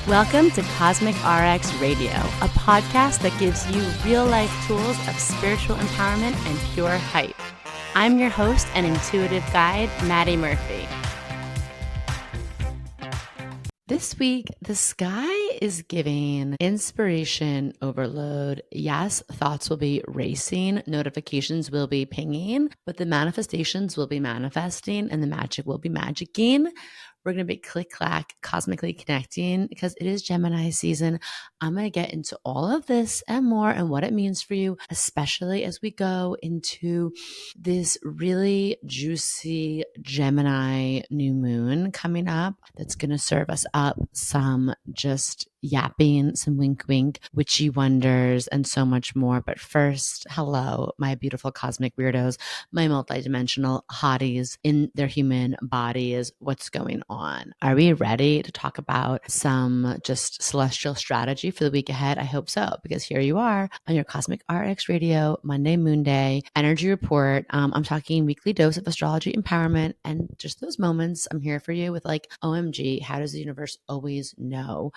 Welcome to Cosmic RX Radio, a podcast that gives you real-life tools of spiritual empowerment and pure hype. I'm your host and intuitive guide, Maddie Murphy. This week, the sky is giving inspiration overload. Yes, thoughts will be racing, notifications will be pinging, but the manifestations will be manifesting and the magic will be magicking. We're going to be click-clack, cosmically connecting because it is Gemini season. I'm going to get into all of this and more and what it means for you, especially as we go into this really juicy Gemini new moon coming up that's going to serve us up some just yapping, some wink wink, witchy wonders, and so much more. But first, hello, my beautiful cosmic weirdos, my multidimensional hotties in their human bodies. What's going on? Are we ready to talk about some just celestial strategy for the week ahead? I hope so, because here you are on your Cosmic RX Radio, Monday Moon Day, energy report. I'm talking weekly dose of astrology empowerment and just those moments. I'm here for you with like, OMG, how does the universe always know?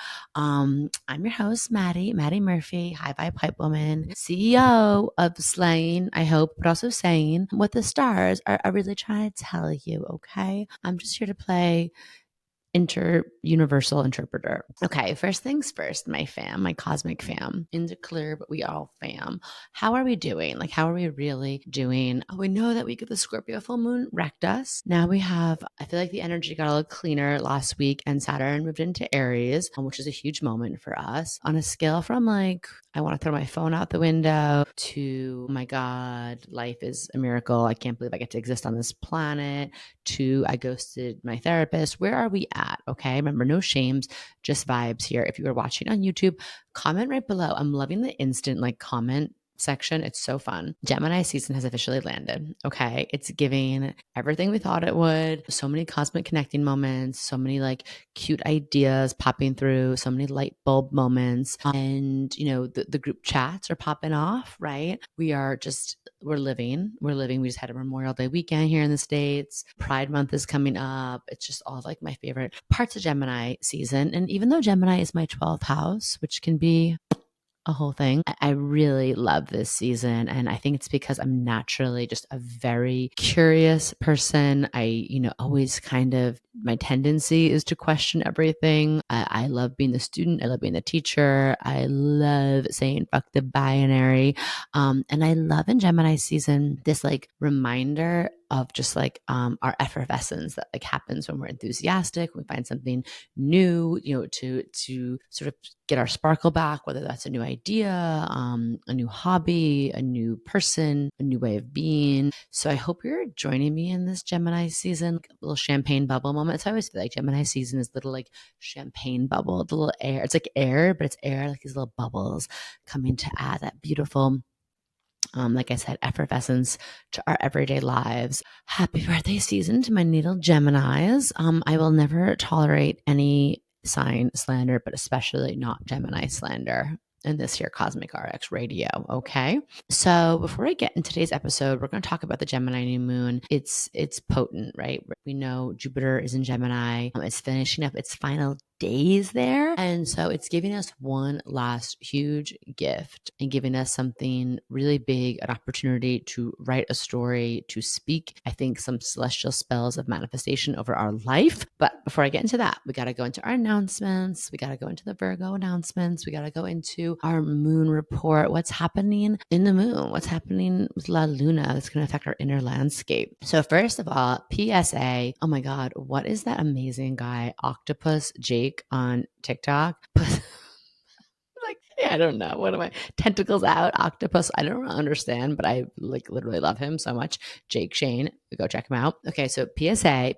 I'm your host, Maddie Murphy, high vibe hype woman, CEO of Slaying, I hope, but also saying what the stars are really trying to tell you, okay? I'm just here to play universal interpreter. Okay, first things first, my fam, my cosmic fam, in the clear, but we all fam. How are we doing? Like, how are we really doing? Oh, we know that week of the Scorpio full moon wrecked us. Now we have, I feel like the energy got a little cleaner last week and Saturn moved into Aries, which is a huge moment for us on a scale from like, I want to throw my phone out the window to, oh my God, life is a miracle. I can't believe I get to exist on this planet, to I ghosted my therapist. Where are we at? Okay. Remember, no shames, just vibes here. If you are watching on YouTube, comment right below. I'm loving the instant like comment section. It's so fun. Gemini season has officially landed. Okay. It's giving everything we thought it would. So many cosmic connecting moments, so many like cute ideas popping through, so many light bulb moments. And, you know, the group chats are popping off, right? We're living. We just had a Memorial Day weekend here in the States. Pride Month is coming up. It's just all like my favorite parts of Gemini season. And even though Gemini is my 12th house, which can be a whole thing, I really love this season. And I think it's because I'm naturally just a very curious person. Always kind of, my tendency is to question everything. I love being the student. I love being the teacher. I love saying fuck the binary. And I love in Gemini season this like reminder of just like our effervescence that like happens when we're enthusiastic, we find something new, to sort of get our sparkle back, whether that's a new idea, a new hobby, a new person, a new way of being. So I hope you're joining me in this Gemini season, a little champagne bubble moment. So I always feel like Gemini season is little like champagne bubble, the little air. It's like air, but it's air, like these little bubbles coming to add that beautiful, like I said, effervescence to our everyday lives. Happy birthday season to my natal Geminis. I will never tolerate any sign slander, but especially not Gemini slander in this here Cosmic RX Radio. Okay. So before I get in today's episode, we're going to talk about the Gemini new moon. It's potent, right? We know Jupiter is in Gemini. It's finishing up its final days there. And so it's giving us one last huge gift and giving us something really big, an opportunity to write a story, to speak, I think, some celestial spells of manifestation over our life. But before I get into that, we got to go into our announcements. We got to go into the Virgo announcements. We got to go into our moon report. What's happening in the moon? What's happening with La Luna that's going to affect our inner landscape? So first of all, PSA, oh my God, what is that amazing guy, Octopus Jake on TikTok? Like, yeah, I don't know. What am I? Tentacles out, octopus. I don't understand, but I like literally love him so much. Jake Shane, go check him out. Okay, so PSA,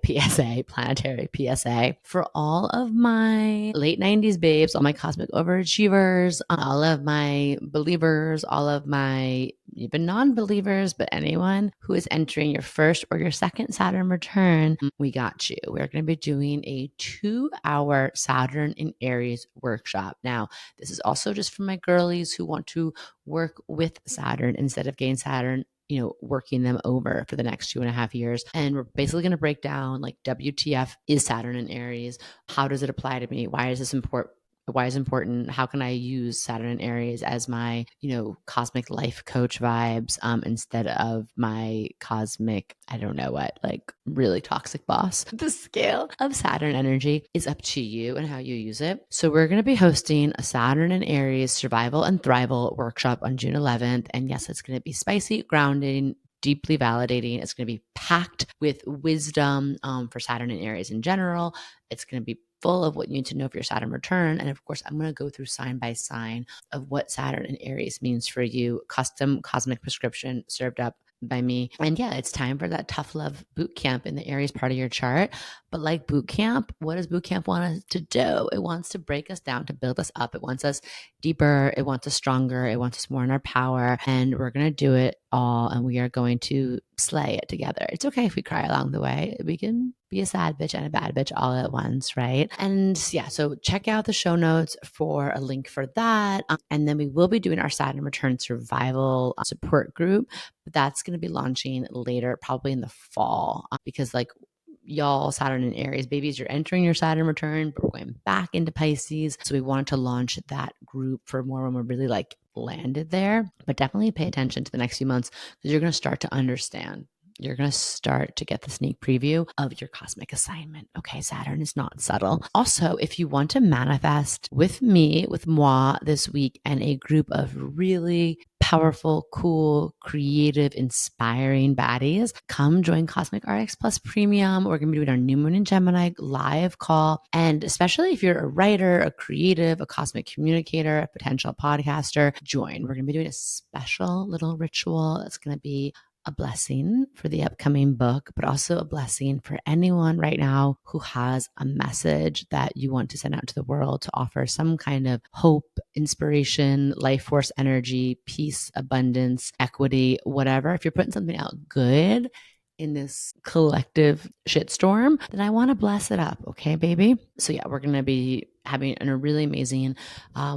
planetary PSA for all of my late 90s babes, all my cosmic overachievers, all of my believers, all of my even non-believers, but anyone who is entering your first or your second Saturn return, we got you. We're going to be doing a 2-hour Saturn in Aries workshop. Now, this is also just for my girlies who want to work with Saturn instead of getting Saturn, working them over for the next 2.5 years. And we're basically going to break down like WTF is Saturn in Aries? How does it apply to me? Why is this important? Why is it important? How can I use Saturn and Aries as my, cosmic life coach vibes instead of my cosmic, I don't know what, like really toxic boss? The scale of Saturn energy is up to you and how you use it. So we're going to be hosting a Saturn and Aries survival and thrival workshop on June 11th. And yes, it's going to be spicy, grounding, deeply validating. It's going to be packed with wisdom for Saturn and Aries in general. It's going to be full of what you need to know for your Saturn return. And of course, I'm going to go through sign by sign of what Saturn and Aries means for you, custom cosmic prescription served up by me. And yeah, it's time for that tough love boot camp in the Aries part of your chart. But like boot camp, what does boot camp want us to do? It wants to break us down, to build us up. It wants us deeper. It wants us stronger. It wants us more in our power. And we're going to do it all. And we are going to slay it together. It's okay if we cry along the way. We can be a sad bitch and a bad bitch all at once, right? And yeah, so check out the show notes for a link for that. And then we will be doing our Saturn Return Survival support group, but that's going to be launching later, probably in the fall, because like y'all, Saturn and Aries babies, you're entering your Saturn return, but we're going back into Pisces. So we wanted to launch that group for more when we're really like landed there. But definitely pay attention to the next few months because you're going to start to understand. You're going to start to get the sneak preview of your cosmic assignment. Okay, Saturn is not subtle. Also, if you want to manifest with me, with moi this week and a group of really powerful, cool, creative, inspiring baddies, come join Cosmic RX Plus Premium. We're going to be doing our New Moon in Gemini live call. And especially if you're a writer, a creative, a cosmic communicator, a potential podcaster, join. We're going to be doing a special little ritual that's going to be a blessing for the upcoming book, but also a blessing for anyone right now who has a message that you want to send out to the world to offer some kind of hope, inspiration, life force energy, peace, abundance, equity, whatever. If you're putting something out good in this collective shitstorm, then I want to bless it up. Okay, baby? So yeah, we're going to be having a really amazing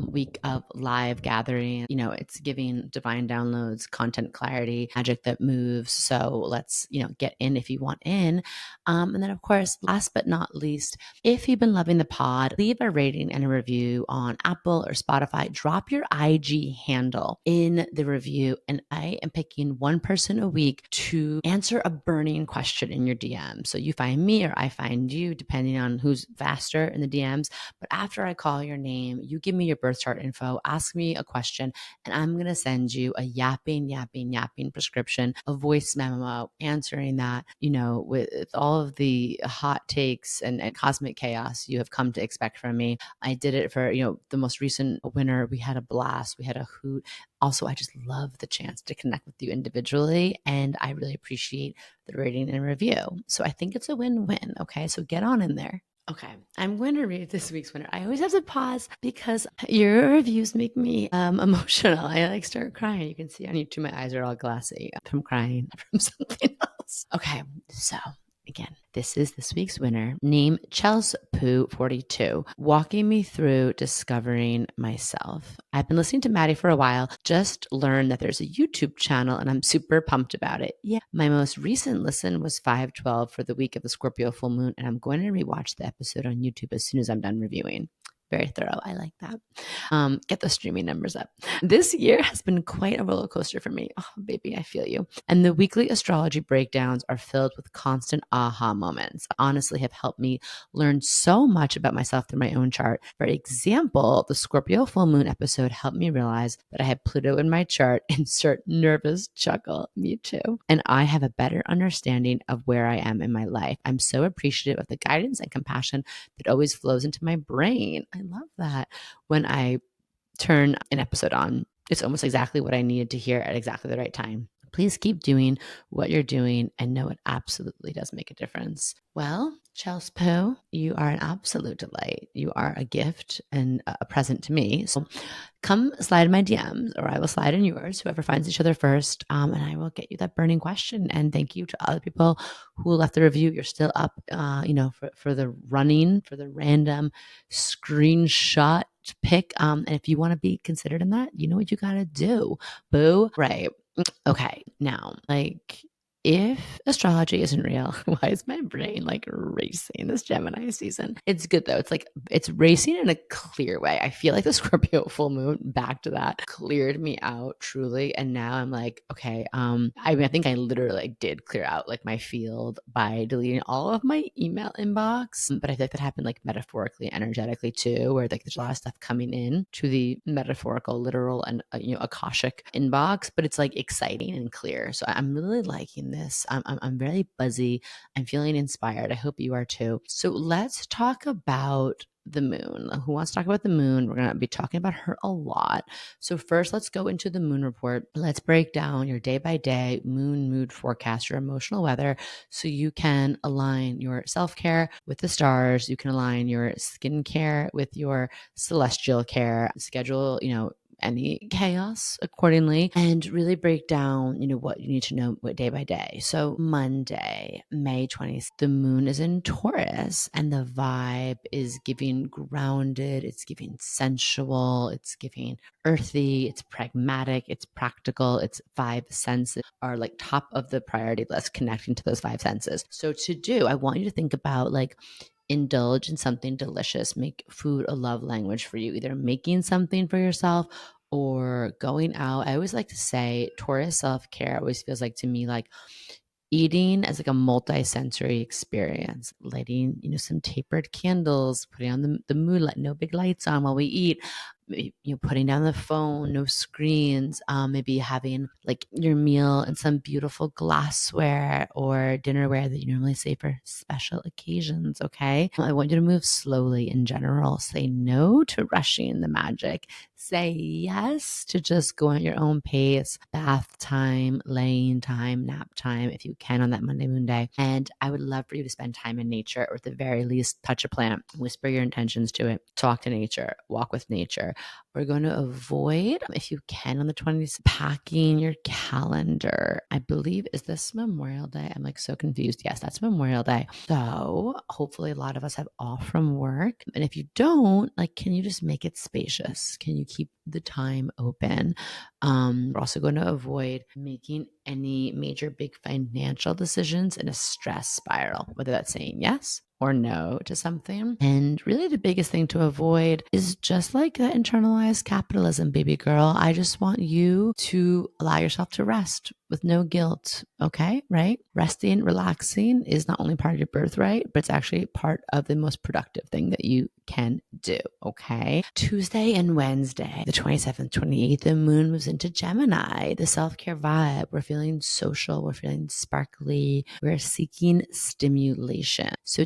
week of live gathering. It's giving divine downloads, content clarity, magic that moves. So let's, get in if you want in. And then of course, last but not least, if you've been loving the pod, leave a rating and a review on Apple or Spotify. Drop your IG handle in the review. And I am picking one person a week to answer a burning question in your DM. So you find me or I find you, depending on who's faster in the DMs. But after I call your name, you give me your birth chart info, ask me a question, and I'm going to send you a yapping prescription, a voice memo answering that, with all of the hot takes and cosmic chaos you have come to expect from me. I did it for, the most recent winner. We had a blast. We had a hoot. Also, I just love the chance to connect with you individually, and I really appreciate the rating and review. So I think it's a win-win. Okay, so get on in there. Okay, I'm going to read this week's winner. I always have to pause because your reviews make me emotional. I start crying. You can see on YouTube my eyes are all glassy from crying from something else. Okay, so again, this is this week's winner, named Chelsea Poo 42, walking me through discovering myself. I've been listening to Maddie for a while, just learned that there's a YouTube channel and I'm super pumped about it. Yeah, my most recent listen was 5/12 for the week of the Scorpio full moon, and I'm going to rewatch the episode on YouTube as soon as I'm done reviewing. Very thorough. I like that. Get the streaming numbers up. This year has been quite a roller coaster for me. Oh, baby, I feel you. And the weekly astrology breakdowns are filled with constant aha moments. Honestly, have helped me learn so much about myself through my own chart. For example, the Scorpio full moon episode helped me realize that I had Pluto in my chart. Insert nervous chuckle. Me too. And I have a better understanding of where I am in my life. I'm so appreciative of the guidance and compassion that always flows into my brain. I love that. When I turn an episode on, it's almost exactly what I needed to hear at exactly the right time. Please keep doing what you're doing and know it absolutely does make a difference. Well, Chelsea Poo, you are an absolute delight. You are a gift and a present to me. So come slide in my DMs or I will slide in yours, whoever finds each other first. And I will get you that burning question. And thank you to other people who left the review. You're still up, for the running, for the random screenshot pick. And if you want to be considered in that, you know what you got to do. Boo. Right. Okay. Now, if astrology isn't real, why is my brain like racing this Gemini season? It's good though. It's like it's racing in a clear way. I feel like the Scorpio full moon, back to that, cleared me out truly. And now I'm like, okay, I mean, I think I literally like, did clear out like my field by deleting all of my email inbox. But I feel like that happened like metaphorically, energetically too, where like there's a lot of stuff coming in to the metaphorical, literal, and Akashic inbox. But it's like exciting and clear. So I'm really liking this. I'm very buzzy. I'm feeling inspired. I hope you are too. So let's talk about the moon. Who wants to talk about the moon? We're going to be talking about her a lot. So first, let's go into the moon report. Let's break down your day by day moon mood forecast, your emotional weather, so you can align your self-care with the stars. You can align your skincare with your celestial care, schedule, any chaos accordingly, and really break down, what you need to know what day by day. So Monday, May 20th, the moon is in Taurus and the vibe is giving grounded, it's giving sensual, it's giving earthy, it's pragmatic, it's practical, it's five senses are like top of the priority list, connecting to those five senses. So I want you to think about like indulge in something delicious, make food a love language for you, either making something for yourself or going out. I always like to say Taurus self-care always feels like to me like eating as like a multi-sensory experience, lighting, some tapered candles, putting on the moonlight, no big lights on while we eat, putting down the phone, no screens, maybe having like your meal in some beautiful glassware or dinnerware that you normally save for special occasions. Okay. I want you to move slowly in general. Say no to rushing the magic. Say yes to just going at your own pace, bath time, laying time, nap time, if you can on that Monday moon day. And I would love for you to spend time in nature, or at the very least, touch a plant, whisper your intentions to it, talk to nature, walk with nature. We're going to avoid, if you can, on the 20th, packing your calendar. I believe, is this Memorial Day? I'm like so confused. Yes, that's Memorial Day. So hopefully a lot of us have off from work. And if you don't, like, can you just make it spacious? Can you keep the time open? We're also going to avoid making any major big financial decisions in a stress spiral, whether that's saying yes or no to something. And really the biggest thing to avoid is just like that internalized capitalism, baby girl. I just want you to allow yourself to rest with no guilt. Okay, right? Resting, relaxing is not only part of your birthright, but it's actually part of the most productive thing that you can do. Okay. Tuesday and Wednesday, the 27th, 28th, the moon moves into Gemini, the self-care vibe. We're feeling social. We're feeling sparkly. We're seeking stimulation. So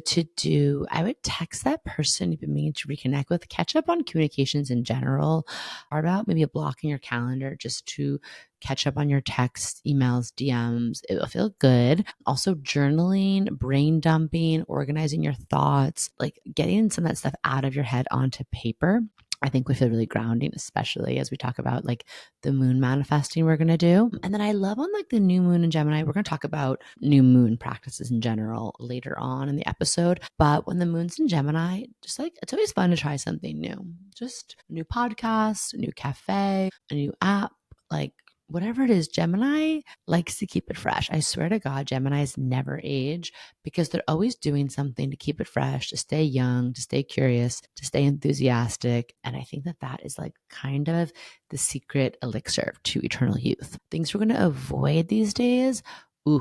I would text that person you've been meaning to reconnect with, catch up on communications in general, or about maybe a block in your calendar just to catch up on your texts, emails, DMs. It will feel good. Also journaling, brain dumping, organizing your thoughts, like getting some of that stuff out of your head onto paper. I think we feel really grounding, especially as we talk about like the moon manifesting we're going to do. And then I love on like the new moon in Gemini, we're going to talk about new moon practices in general later on in the episode. But when the moon's in Gemini, just like it's always fun to try something new, just a new podcast, a new cafe, a new app, like whatever it is. Gemini likes to keep it fresh. I swear to God, Geminis never age because they're always doing something to keep it fresh, to stay young, to stay curious, to stay enthusiastic. And I think that is like kind of the secret elixir to eternal youth. Things we're going to avoid these days.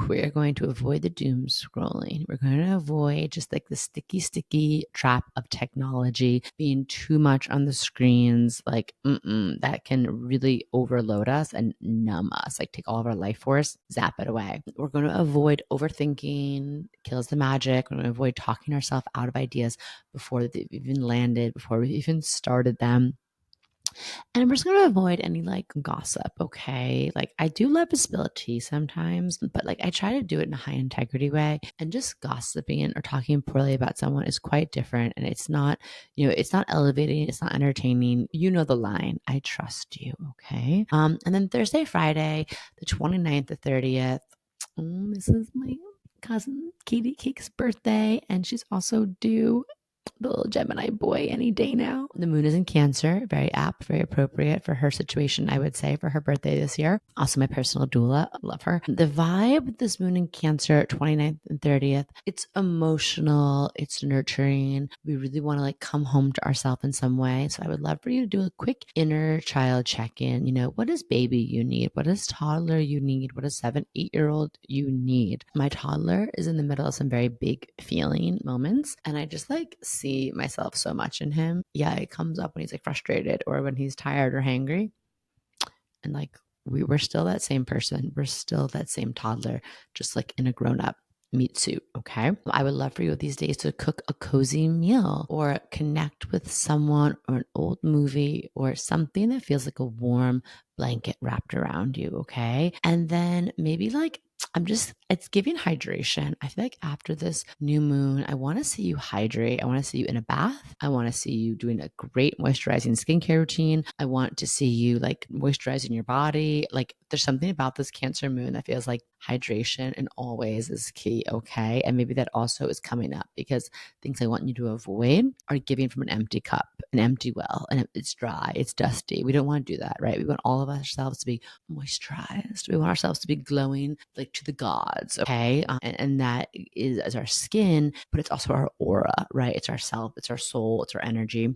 We are going to avoid the doom scrolling. We're going to avoid just like the sticky trap of technology, being too much on the screens. Like, that can really overload us and numb us, like take all of our life force, zap it away. We're going to avoid overthinking, kills the magic. We're going to avoid talking ourselves out of ideas before they've even landed, before we've even started them. And we're just going to avoid any like gossip. Okay. Like I do love to spill tea sometimes, but like I try to do it in a high integrity way, and just gossiping or talking poorly about someone is quite different. And it's not, it's not elevating. It's not entertaining. You know the line. I trust you. Okay. And then Thursday, Friday, the 29th, the 30th. This is my cousin Katie Cake's birthday, and she's also due the little Gemini boy any day now. The moon is in Cancer, very apt, very appropriate for her situation, I would say, for her birthday this year. Also, my personal doula, I love her. The vibe with this moon in Cancer, 29th and 30th, it's emotional, it's nurturing. We really want to like come home to ourselves in some way. So I would love for you to do a quick inner child check-in. You know, what does baby you need? What does toddler you need? What does 7, 8-year-old you need? My toddler is in the middle of some very big feeling moments, and I just like see myself so much in him. Yeah, it comes up when he's like frustrated or when he's tired or hangry. And like we're still that same person. We're still that same toddler, just like in a grown-up meat suit. Okay. I would love for you these days to cook a cozy meal or connect with someone or an old movie or something that feels like a warm blanket wrapped around you. Okay. And then maybe like it's giving hydration. I feel like after this new moon, I want to see you hydrate. I want to see you in a bath. I want to see you doing a great moisturizing skincare routine. I want to see you like moisturizing your body. Like there's something about this Cancer moon that feels like hydration in all ways is key. Okay. And maybe that also is coming up because things I want you to avoid are giving from an empty cup, an empty well, and it's dry, it's dusty. We don't want to do that, right? We want all of ourselves to be moisturized. We want ourselves to be glowing like to the gods, okay? And that is as our skin, but it's also our aura, right? It's our self, it's our soul, it's our energy.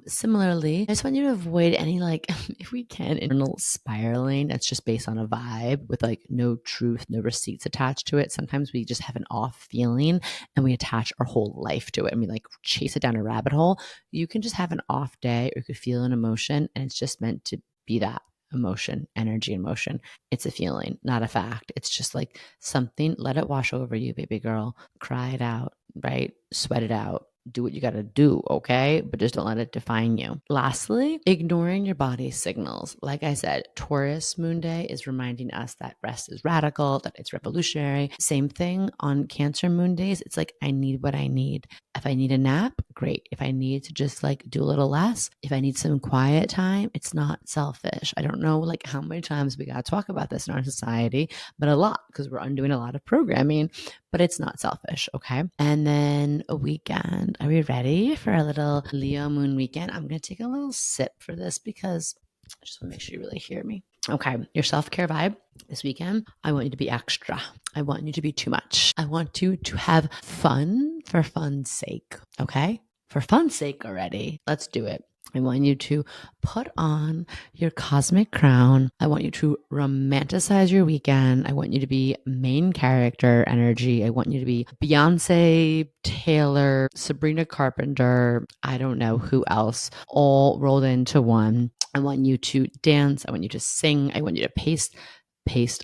Similarly, I just want you to avoid any like, if we can, internal spiraling that's just based on a vibe with like no truth, no receipts attached to it. Sometimes we just have an off feeling and we attach our whole life to it and we like chase it down a rabbit hole. You can just have an off day or you could feel an emotion and it's just meant to be that emotion, energy, emotion. It's a feeling, not a fact. It's just like something, let it wash over you, baby girl. Cry it out, right? Sweat it out. Do what you got to do, okay? But just don't let it define you. Lastly, ignoring your body's signals. Like I said, Taurus Moon Day is reminding us that rest is radical, that it's revolutionary. Same thing on Cancer Moon days. It's like, I need what I need. If I need a nap, great. If I need to just like do a little less, if I need some quiet time, it's not selfish. I don't know like how many times we got to talk about this in our society, but a lot because we're undoing a lot of programming, but it's not selfish. Okay. And then a weekend. Are we ready for a little Leo moon weekend? I'm going to take a little sip for this because I just want to make sure you really hear me. Okay. Your self-care vibe this weekend. I want you to be extra. I want you to be too much. I want you to have fun for fun's sake. Okay. For fun's sake already. Let's do it. I want you to put on your cosmic crown. I want you to romanticize your weekend. I want you to be main character energy. I want you to be Beyonce, Taylor, Sabrina Carpenter, I don't know who else, all rolled into one. I want you to dance. I want you to sing. I want you to paste.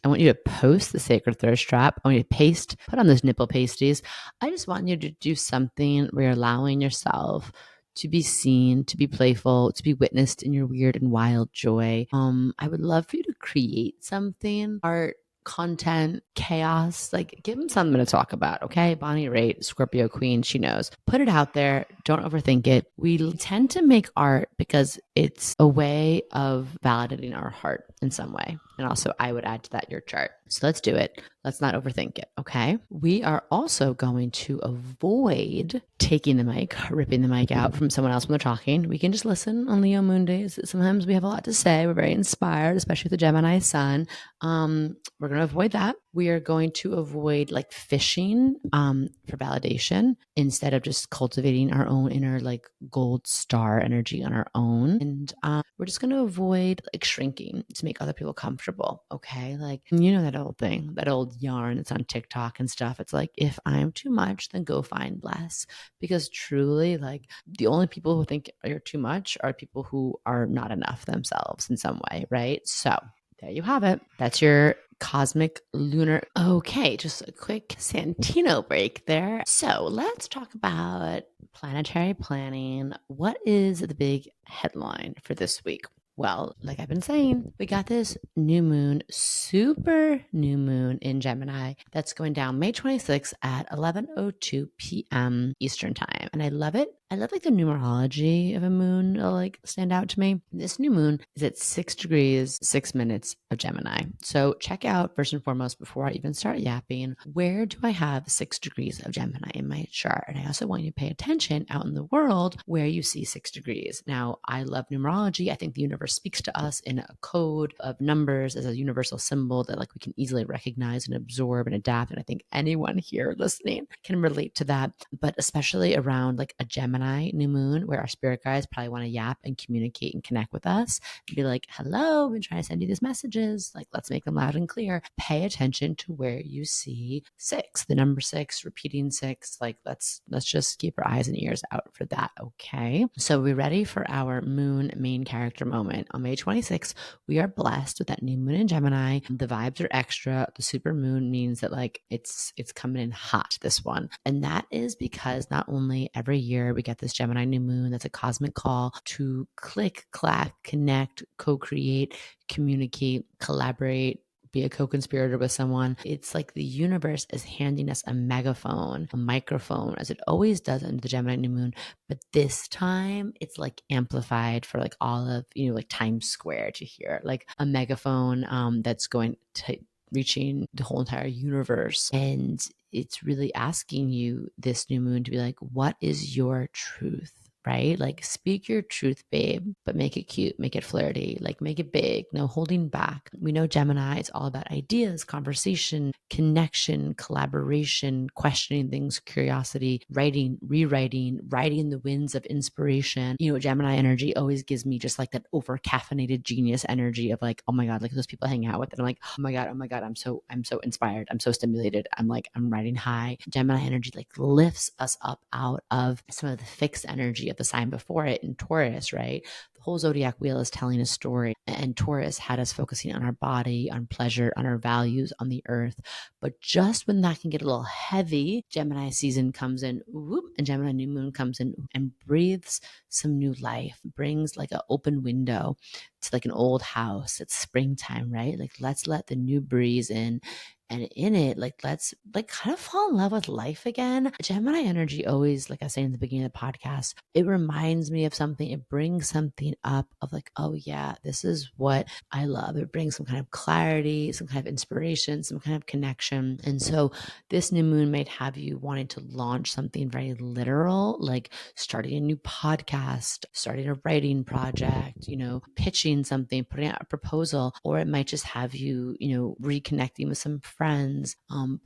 I want you to post the sacred thirst trap. I want you to put on those nipple pasties. I just want you to do something where you're allowing yourself to be seen, to be playful, to be witnessed in your weird and wild joy. I would love for you to create something, art, content, chaos, like give them something to talk about. Okay. Bonnie Raitt, Scorpio Queen, she knows. Put it out there. Don't overthink it. We tend to make art because it's a way of validating our heart in some way. And also, I would add to that your chart. So let's do it. Let's not overthink it. Okay. We are also going to avoid taking the mic, ripping the mic out from someone else when they're talking. We can just listen on Leo Moon days. Sometimes we have a lot to say. We're very inspired, especially with the Gemini sun. We're going to avoid that. We are going to avoid like fishing for validation instead of just cultivating our own inner like gold star energy on our own. And we're just going to avoid like shrinking to make other people comfortable. Okay. Like, you know, that old thing, that old yarn that's on TikTok and stuff. It's like, if I'm too much, then go find less. Because truly, like, the only people who think you're too much are people who are not enough themselves in some way. Right. So there you have it. That's your cosmic lunar. Okay, just a quick Santino break there. So let's talk about planetary planning. What is the big headline for this week? Well, like I've been saying, we got this new moon, super new moon in Gemini that's going down May 26th at 11:02 p.m. Eastern time. And I love it I love like the numerology of a moon will like stand out to me. This new moon is at 6 degrees, 6 minutes of Gemini. So check out first and foremost, before I even start yapping, where do I have 6 degrees of Gemini in my chart? And I also want you to pay attention out in the world where you see 6 degrees. Now, I love numerology. I think the universe speaks to us in a code of numbers as a universal symbol that like we can easily recognize and absorb and adapt. And I think anyone here listening can relate to that, but especially around like a Gemini new moon where our spirit guides probably want to yap and communicate and connect with us and be like, hello, I've been trying to send you these messages. Like, let's make them loud and clear. Pay attention to where you see six, the number six, repeating six. Like, let's just keep our eyes and ears out for that. Okay. So we're ready for our moon main character moment. On May 26th, we are blessed with that new moon in Gemini. The vibes are extra. The super moon means that like it's coming in hot, this one. And that is because not only every year we get this Gemini new moon, that's a cosmic call to click, clack, connect, co-create, communicate, collaborate, be a co-conspirator with someone. It's like the universe is handing us a megaphone, a microphone, as it always does under the Gemini new moon. But this time it's like amplified for like all of, like Times Square to hear, like a megaphone that's going to reaching the whole entire universe. And it's really asking you, this new moon, to be like, what is your truth? Right? Like, speak your truth, babe, but make it cute, make it flirty, like make it big, no holding back. We know Gemini, it's all about ideas, conversation, connection, collaboration, questioning things, curiosity, writing, rewriting, riding the winds of inspiration. Gemini energy always gives me just like that over caffeinated genius energy of like, oh my God, like those people I hang out with. And I'm like, oh my God, I'm so inspired. I'm so stimulated. I'm riding high. Gemini energy like lifts us up out of some of the fixed energy of the sign before it in Taurus, right? The whole zodiac wheel is telling a story, and Taurus had us focusing on our body, on pleasure, on our values, on the earth. But just when that can get a little heavy, Gemini season comes in, whoop, and Gemini new moon comes in and breathes some new life, brings like an open window to like an old house. It's springtime, right? Like, let's let the new breeze in. And in it, like, let's like kind of fall in love with life again. Gemini energy always, like I was saying in the beginning of the podcast, it reminds me of something. It brings something up of like, oh yeah, this is what I love. It brings some kind of clarity, some kind of inspiration, some kind of connection. And so this new moon might have you wanting to launch something very literal, like starting a new podcast, starting a writing project, pitching something, putting out a proposal, or it might just have you, reconnecting with some friends,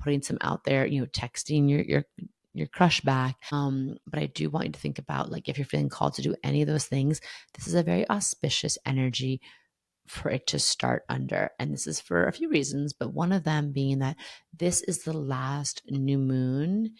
putting some out there, texting your crush back. But I do want you to think about, like, if you're feeling called to do any of those things, this is a very auspicious energy for it to start under. And this is for a few reasons, but one of them being that this is the last new moon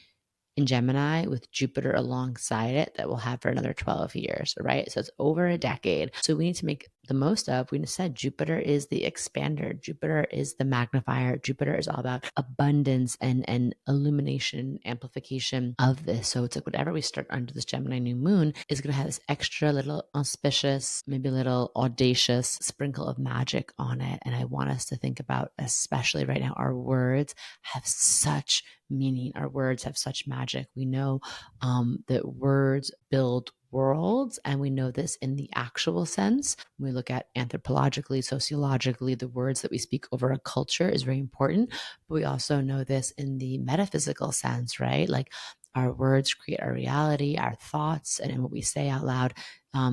in Gemini with Jupiter alongside it that we'll have for another 12 years, right? So it's over a decade. So we need to make the most of, we said Jupiter is the expander. Jupiter is the magnifier. Jupiter is all about abundance and illumination, amplification of this. So it's like whatever we start under this Gemini new moon is going to have this extra little auspicious, maybe a little audacious sprinkle of magic on it. And I want us to think about, especially right now, our words have such meaning. Our words have such magic. We know that words build worlds, and we know this in the actual sense. When we look at anthropologically, sociologically, the words that we speak over a culture is very important, but we also know this in the metaphysical sense, right? Like, our words create our reality, our thoughts, and what we say out loud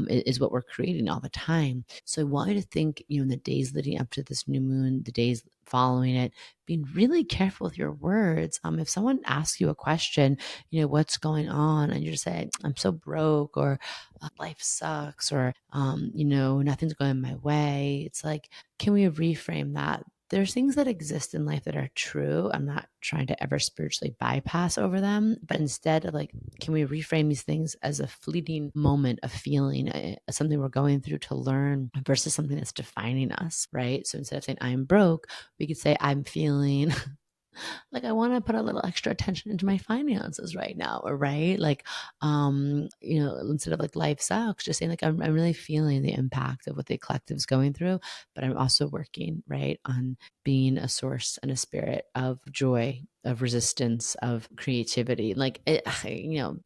is what we're creating all the time. So I want you to think, in the days leading up to this new moon, the days following it, being really careful with your words. If someone asks you a question, what's going on, and you just say, I'm so broke, or life sucks, or, nothing's going my way. It's like, can we reframe that? There's things that exist in life that are true. I'm not trying to ever spiritually bypass over them, but instead of like, can we reframe these things as a fleeting moment of feeling, something we're going through to learn versus something that's defining us, right? So instead of saying I'm broke, we could say I'm feeling like I want to put a little extra attention into my finances right now, or right? Like, instead of like life sucks, just saying like I'm really feeling the impact of what the collective's going through, but I'm also working, right, on being a source and a spirit of joy of resistance, of creativity. Like, it,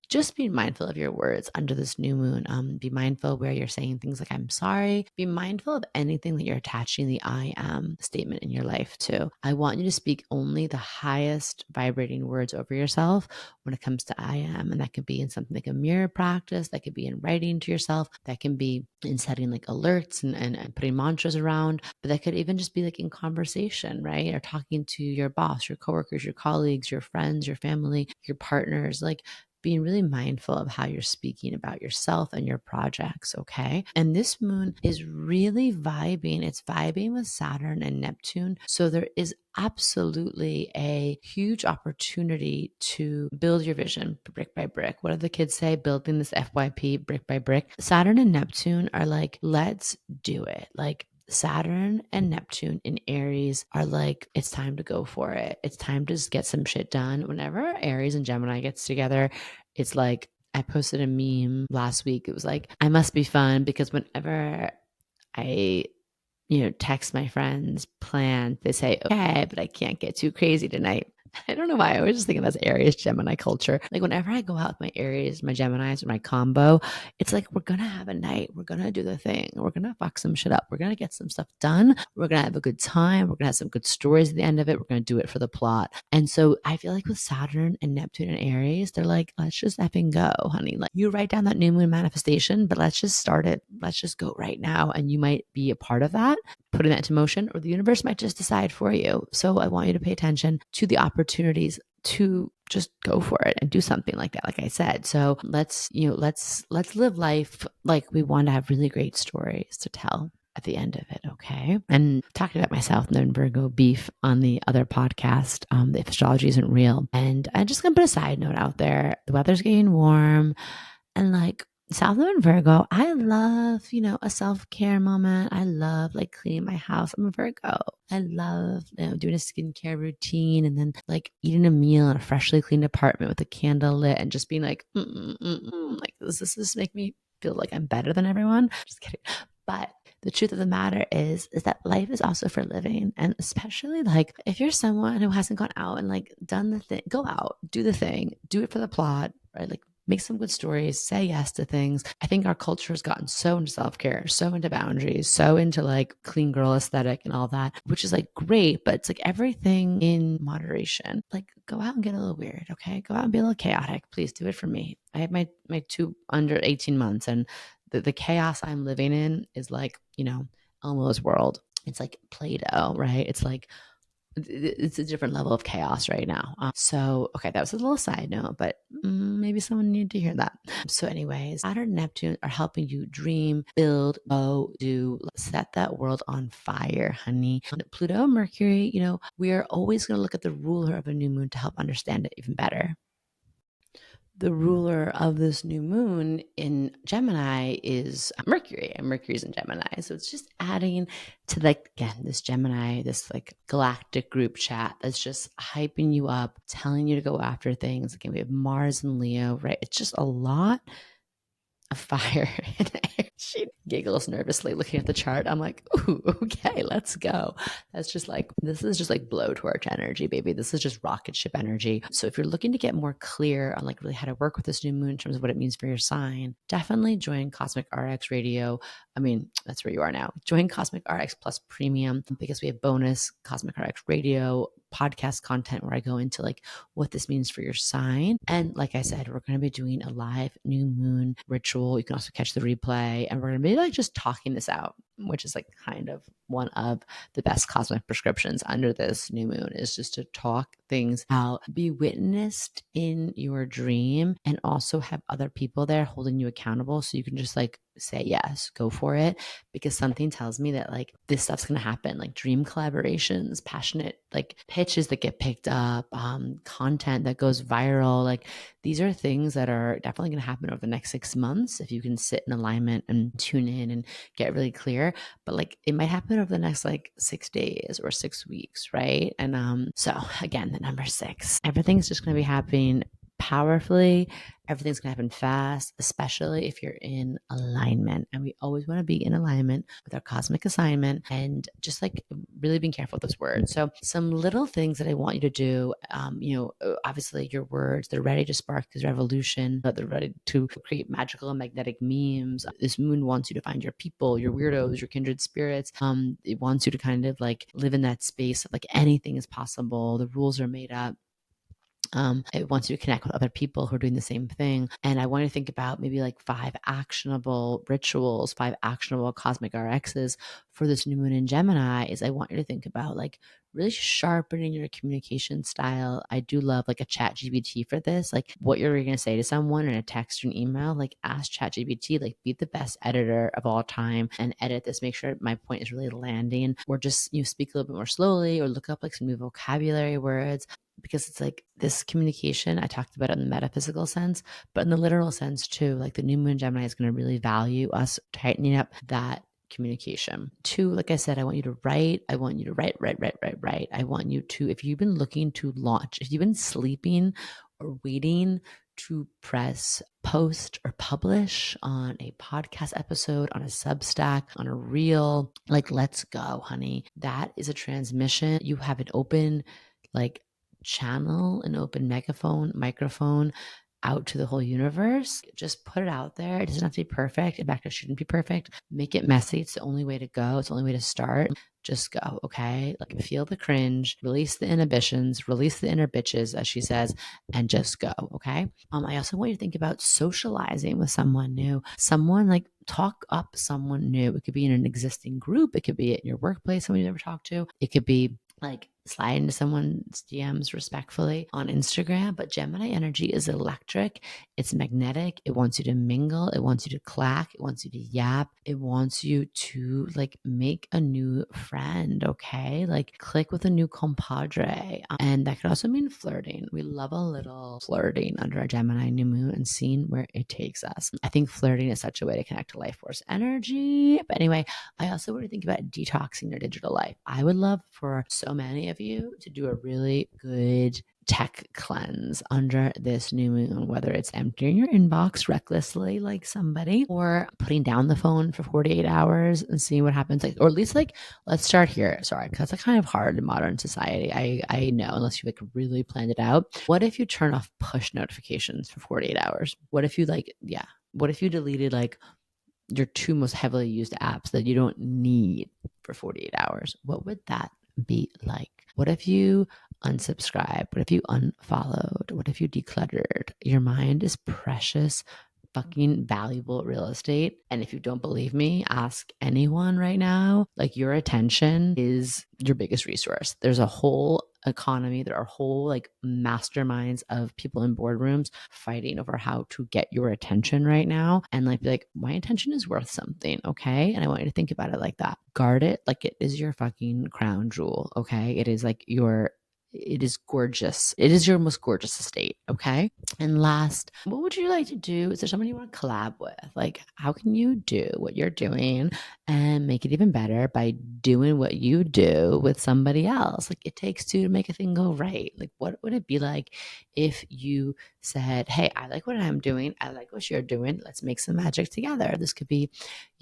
just be mindful of your words under this new moon. Be mindful where you're saying things like, I'm sorry. Be mindful of anything that you're attaching the I am statement in your life to. I want you to speak only the highest vibrating words over yourself when it comes to I am. And that could be in something like a mirror practice, that could be in writing to yourself, that can be in setting like alerts and putting mantras around, but that could even just be like in conversation, right? Or talking to your boss, your coworkers, your colleagues, your friends, your family, your partners, like being really mindful of how you're speaking about yourself and your projects, okay? And this moon is really vibing. It's vibing with Saturn and Neptune. So there is absolutely a huge opportunity to build your vision brick by brick. What do the kids say? Building this FYP brick by brick. Saturn and Neptune are like, let's do it. Like, Saturn and Neptune in Aries are like, it's time to go for it. It's time to just get some shit done. Whenever Aries and Gemini gets together, it's like, I posted a meme last week. It was like, I must be fun, because whenever I text my friends, plan, they say, okay, but I can't get too crazy tonight. I don't know why. I was just thinking that's Aries Gemini culture. Like, whenever I go out with my Aries, my Geminis, or my combo, it's like, we're going to have a night. We're going to do the thing. We're going to fuck some shit up. We're going to get some stuff done. We're going to have a good time. We're going to have some good stories at the end of it. We're going to do it for the plot. And so I feel like with Saturn and Neptune and Aries, they're like, let's just effing go, honey. Like, you write down that new moon manifestation, but let's just start it. Let's just go right now. And you might be a part of that, putting that into motion, or the universe might just decide for you. So I want you to pay attention to the opportunities to just go for it and do something like that, like I said. So let's live life like we want to have really great stories to tell at the end of it, okay? And talking about my South Node Virgo beef on the other podcast, the Astrology Isn't Real. And I'm just gonna put a side note out there. The weather's getting warm, and like, South Node Virgo, I love, a self-care moment. I love like cleaning my house. I'm a Virgo. I love, doing a skincare routine, and then like eating a meal in a freshly cleaned apartment with a candle lit, and just being like, like, does this make me feel like I'm better than everyone? Just kidding. But the truth of the matter is that life is also for living. And especially like, if you're someone who hasn't gone out and like done the thing, go out, do the thing, do it for the plot, right? Like, make some good stories, say yes to things. I think our culture has gotten so into self-care, so into boundaries, so into like clean girl aesthetic and all that, which is like great, but it's like everything in moderation. Like, go out and get a little weird, okay? Go out and be a little chaotic. Please do it for me. I have my two under 18 months, and the chaos I'm living in is like, Elmo's world. It's like Play-Doh, right? It's like, it's a different level of chaos right now. So, okay, that was a little side note, but maybe someone needed to hear that. So anyways, Saturn and Neptune are helping you dream, build, set that world on fire, honey. Pluto and Mercury, we are always going to look at the ruler of a new moon to help understand it even better. The ruler of this new moon in Gemini is Mercury, and Mercury's in Gemini. So it's just adding to, like, again, this Gemini, this like galactic group chat that's just hyping you up, telling you to go after things. Again, we have Mars and Leo, right? It's just a lot of fire in there. She giggles nervously looking at the chart. I'm like, ooh, okay, let's go. This is just like blowtorch energy, baby. This is just rocket ship energy. So if you're looking to get more clear on like really how to work with this new moon in terms of what it means for your sign, definitely join Cosmic RX Radio. I mean, that's where you are now. Join Cosmic RX Plus Premium, because we have bonus Cosmic RX Radio podcast content where I go into like what this means for your sign. And like I said, we're going to be doing a live new moon ritual. You can also catch the replay, and we're going to be like just talking this out, which is like kind of one of the best cosmic prescriptions under this new moon, is just to talk things out, be witnessed in your dream, and also have other people there holding you accountable, so you can just like say yes, go for it, because something tells me that like this stuff's going to happen, like dream collaborations, passionate like pitches that get picked up, content that goes viral. Like, these are things that are definitely going to happen over the next 6 months if you can sit in alignment and tune in and get really clear. But like, it might happen over the next like 6 days or 6 weeks, right? And so again, the number 6, everything's just going to be happening powerfully. Everything's going to happen fast, especially if you're in alignment. And we always want to be in alignment with our cosmic assignment, and just like really being careful with those words. So some little things that I want you to do, obviously your words, they're ready to spark this revolution, they're ready to create magical and magnetic memes. This moon wants you to find your people, your weirdos, your kindred spirits. It wants you to kind of like live in that space of like anything is possible. The rules are made up. It wants you to connect with other people who are doing the same thing. And I want you to think about maybe like 5 actionable rituals, 5 actionable cosmic RXs for this new moon in Gemini. Is I want you to think about like really sharpening your communication style. I do love like a chat GPT for this, like what you're going to say to someone in a text or an email, like ask chat GPT, like be the best editor of all time and edit this, make sure my point is really landing, or just, speak a little bit more slowly, or look up like some new vocabulary words, because it's like this communication, I talked about it in the metaphysical sense, but in the literal sense too, like the new moon Gemini is going to really value us tightening up that communication. 2, like I said, I want you to write. I want you to write. I want you to, if you've been looking to launch, if you've been sleeping or waiting to press post or publish on a podcast episode, on a Substack, on a reel, like let's go, honey. That is a transmission. You have an open, like, channel, an open microphone out to the whole universe. Just put it out there. It doesn't have to be perfect. In fact, it shouldn't be perfect. Make it messy. It's the only way to go. It's the only way to start. Just go, okay? Like, feel the cringe, release the inhibitions, release the inner bitches, as she says, and just go, okay? I also want you to think about socializing with someone new. Someone, like, talk up someone new. It could be in an existing group. It could be at your workplace, someone you never talked to. It could be like slide into someone's DMs respectfully on Instagram. But Gemini energy is electric. It's magnetic. It wants you to mingle. It wants you to clack. It wants you to yap. It wants you to like make a new friend. Okay. Like click with a new compadre. And that could also mean flirting. We love a little flirting under our Gemini new moon and seeing where it takes us. I think flirting is such a way to connect to life force energy. But anyway, I also want to think about detoxing your digital life. I would love for so many of you to do a really good tech cleanse under this new moon, whether it's emptying your inbox recklessly like somebody, or putting down the phone for 48 hours and seeing what happens. Like, or at least like, let's start here. Sorry, because it's kind of hard in modern society. I know, unless you like really planned it out. What if you turn off push notifications for 48 hours? What if you what if you deleted like your 2 most heavily used apps that you don't need for 48 hours? What would that be like? What if you unsubscribed? What if you unfollowed? What if you decluttered? Your mind is precious, fucking valuable real estate. And if you don't believe me, ask anyone right now. Like, your attention is your biggest resource. There's a whole economy. There are whole like masterminds of people in boardrooms fighting over how to get your attention right now. And like, be like, my attention is worth something. Okay. And I want you to think about it like that. Guard it like it is your fucking crown jewel. Okay. It is like it is gorgeous. It is your most gorgeous estate. Okay. And last, what would you like to do? Is there someone you want to collab with? Like, how can you do what you're doing and make it even better by doing what you do with somebody else? Like, it takes 2 to make a thing go right. Like, what would it be like if you said, hey, I like what I'm doing. I like what you're doing. Let's make some magic together. This could be,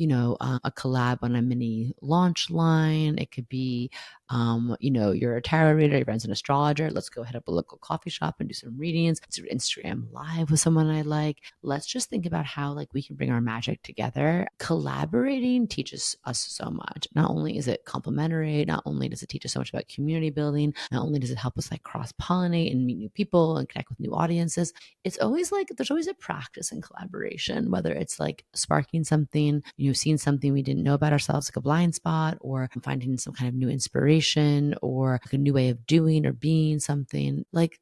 a collab on a mini launch line. It could be, you're a tarot reader, your friend's an astrologer. Let's go hit up a local coffee shop and do some readings. Let's do Instagram live with someone I like. Let's just think about how like we can bring our magic together. Collaborating teaches us so much. Not only is it complementary, not only does it teach us so much about community building, not only does it help us like cross pollinate and meet new people and connect with new audiences, it's always like there's always a practice in collaboration, whether it's like sparking something, seeing something we didn't know about ourselves, like a blind spot, or finding some kind of new inspiration or like a new way of doing or being something. Like,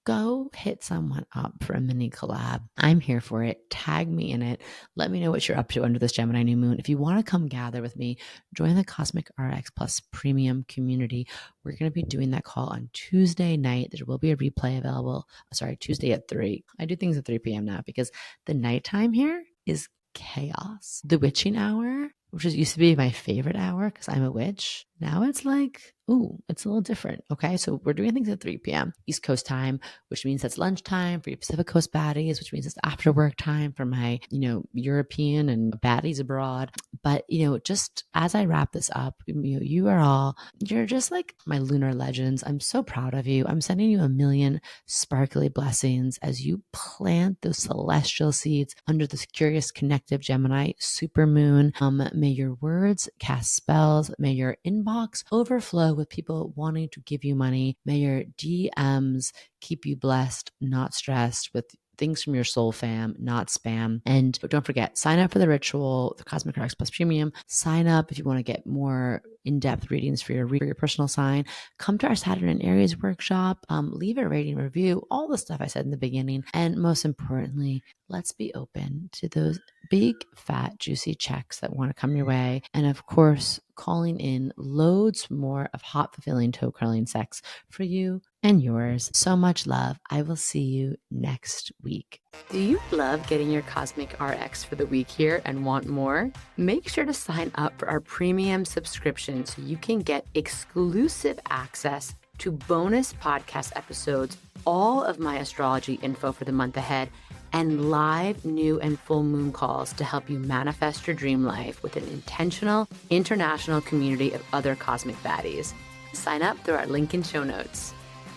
go hit someone up for a mini collab. I'm here for it. Tag me in it. Let me know what you're up to under this Gemini new moon. If you want to come gather with me, join the Cosmic RX Plus premium community. We're going to be doing that call on Tuesday night. There will be a replay available. Sorry, Tuesday at 3. I do things at 3 p.m. now because the nighttime here is chaos. The witching hour which is used to be my favorite hour because I'm a witch. Now it's like, ooh, it's a little different. Okay. So we're doing things at 3 p.m. East Coast time, which means that's lunchtime for your Pacific Coast baddies, which means it's after work time for my, European and baddies abroad. But, just as I wrap this up, you're just like my lunar legends. I'm so proud of you. I'm sending you a million sparkly blessings as you plant those celestial seeds under this curious connective Gemini supermoon. May your words cast spells. May your inbox overflow with people wanting to give you money. May your DMs keep you blessed, not stressed, with things from your soul fam, not spam. And don't forget, sign up for the ritual, the Cosmic RX Plus Premium. Sign up if you want to get more in-depth readings for your personal sign. Come to our Saturn and Aries workshop. Leave a rating review, all the stuff I said in the beginning. And most importantly, let's be open to those big, fat, juicy checks that want to come your way. And of course, calling in loads more of hot, fulfilling toe curling sex for you and yours. So much love. I will see you next week. Do you love getting your Cosmic RX for the week here and want more? Make sure to sign up for our premium subscription so you can get exclusive access to bonus podcast episodes, all of my astrology info for the month ahead, and live new and full moon calls to help you manifest your dream life with an intentional international community of other cosmic baddies. Sign up through our link in show notes.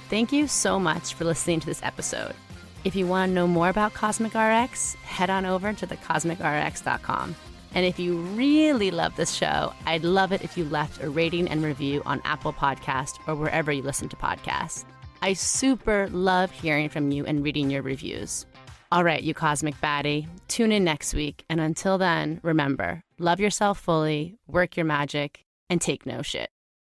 Thank you so much for listening to this episode. If you want to know more about Cosmic RX, head on over to thecosmicrx.com. And if you really love this show, I'd love it if you left a rating and review on Apple Podcasts or wherever you listen to podcasts. I super love hearing from you and reading your reviews. All right, you cosmic baddie, tune in next week. And until then, remember, love yourself fully, work your magic, and take no shit.